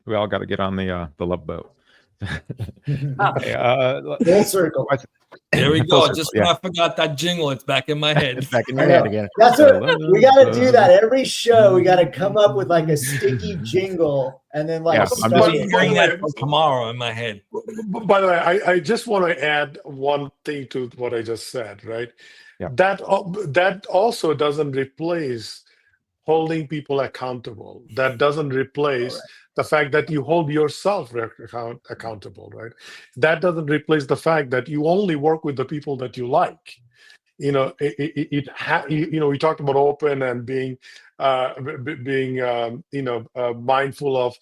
We all got to get on the love boat. Full circle. There we go. Just when I forgot that jingle, it's back in my head. It's back in your head again. That's what we got to do. That every show, we got to come up with like a sticky jingle, and then like. Yeah, I'm just hearing that for tomorrow in my head. By the way, I just want to add one thing to what I just said. Right. Yeah. That also doesn't replace holding people accountable. That doesn't replace the fact that you hold yourself accountable, right? That doesn't replace the fact that you only work with the people that you like. We talked about open and being mindful of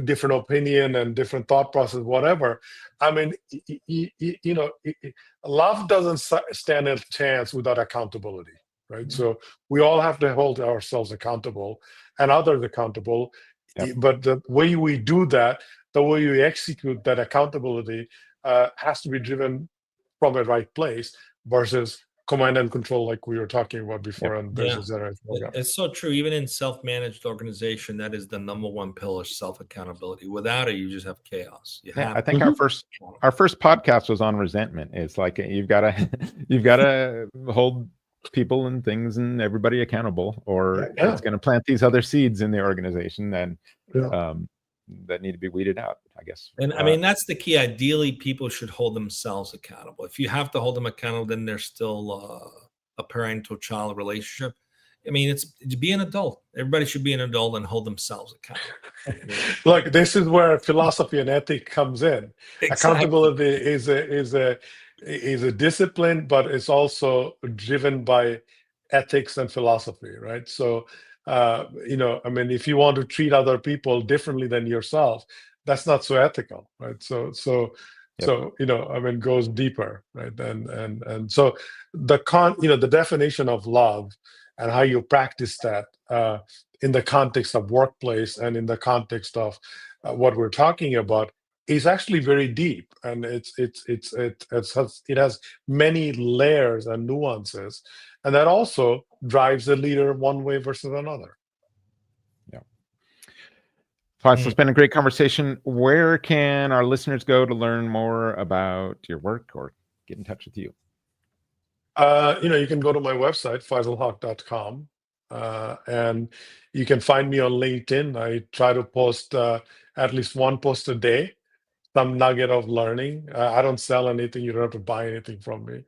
different opinion and different thought process, whatever. I mean, love doesn't stand a chance without accountability. Right. So we all have to hold ourselves accountable and others accountable. Yep. But the way we do that, the way we execute that accountability has to be driven from a right place versus command and control, like we were talking about before. Yep. And it's so true. Even in self-managed organization, that is the number one pillar: self-accountability. Without it, you just have chaos. I think our first podcast was on resentment. It's like you've got to hold people and things and everybody accountable, or it's going to plant these other seeds in the organization that need to be weeded out, I guess. And I mean, that's the key. Ideally, people should hold themselves accountable. If you have to hold them accountable, then there's still a parental-child relationship. I mean, it's to be an adult. Everybody should be an adult and hold themselves accountable. Look, this is where philosophy and ethics comes in. Exactly. Accountability is a discipline, but it's also driven by ethics and philosophy, right? So, I mean, if you want to treat other people differently than yourself, that's not so ethical, right? So, I mean, goes deeper, right? And so the definition of love and how you practice that in the context of workplace and in the context of what we're talking about is actually very deep, and it has many layers and nuances, and that also drives a leader one way versus another. Yeah. Faisal, it's been a great conversation. Where can our listeners go to learn more about your work or get in touch with you? You can go to my website, faisalhoque.com, and you can find me on LinkedIn. I try to post at least one post a day. Some nugget of learning. I don't sell anything. You don't have to buy anything from me.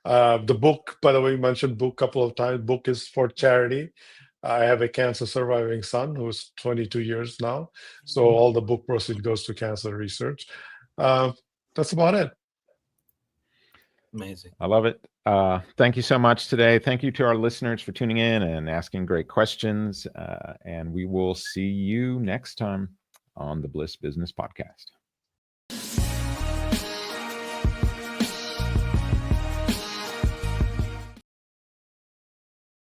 The book, by the way, you mentioned book a couple of times. Book is for charity. I have a cancer surviving son who's 22 years now. So all the book proceeds goes to cancer research. That's about it. Amazing. I love it. Thank you so much today. Thank you to our listeners for tuning in and asking great questions. And we will see you next time on the Bliss Business Podcast.